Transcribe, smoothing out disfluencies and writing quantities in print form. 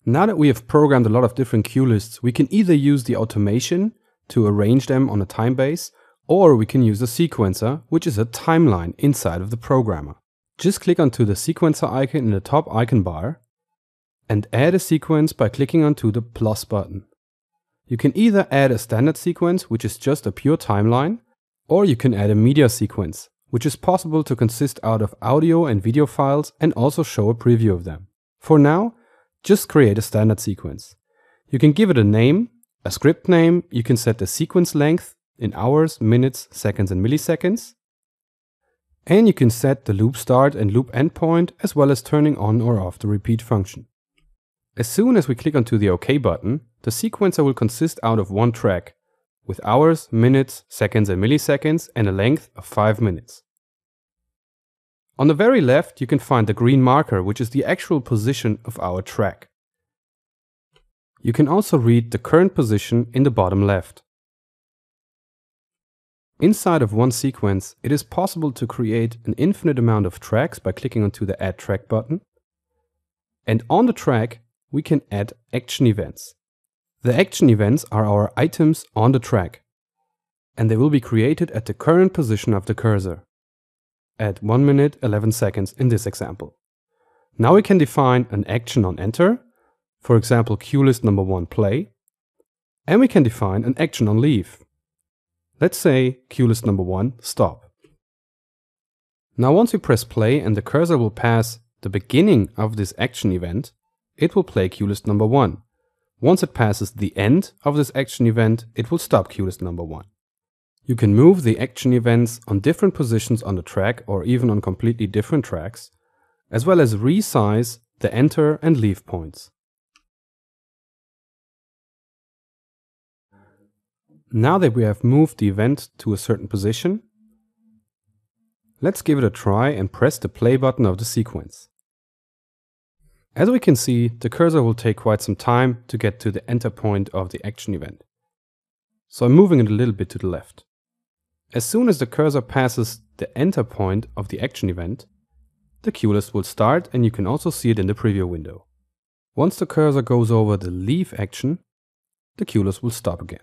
Now that we have programmed a lot of different cue lists, we can either use the automation to arrange them on a time base, or we can use a sequencer, which is a timeline inside of the programmer. Just click onto the sequencer icon in the top icon bar and add a sequence by clicking onto the plus button. You can either add a standard sequence, which is just a pure timeline, or you can add a media sequence, which is possible to consist out of audio and video files and also show a preview of them. For now, just create a standard sequence. You can give it a name, a script name, you can set the sequence length in hours, minutes, seconds and milliseconds. And you can set the loop start and loop endpoint, as well as turning on or off the repeat function. As soon as we click onto the OK button, the sequencer will consist out of one track, with hours, minutes, seconds and milliseconds and a length of 5 minutes. On the very left you can find the green marker, which is the actual position of our track. You can also read the current position in the bottom left. Inside of one sequence, it is possible to create an infinite amount of tracks by clicking onto the Add Track button. And on the track, we can add action events. The action events are our items on the track, and they will be created at the current position of the cursor, at 1 minute 11 seconds in this example. Now we can define an action on enter, for example cue list number 1 play, and we can define an action on leave. Let's say cue list number 1 stop. Now once we press play and the cursor will pass the beginning of this action event, it will play cue list number 1. Once it passes the end of this action event, it will stop cue list number 1. You can move the action events on different positions on the track or even on completely different tracks, as well as resize the enter and leave points. Now that we have moved the event to a certain position, let's give it a try and press the play button of the sequence. As we can see, the cursor will take quite some time to get to the enter point of the action event. So I'm moving it a little bit to the left. As soon as the cursor passes the enter point of the action event, the cue list will start, and you can also see it in the preview window. Once the cursor goes over the leave action, the cue list will stop again.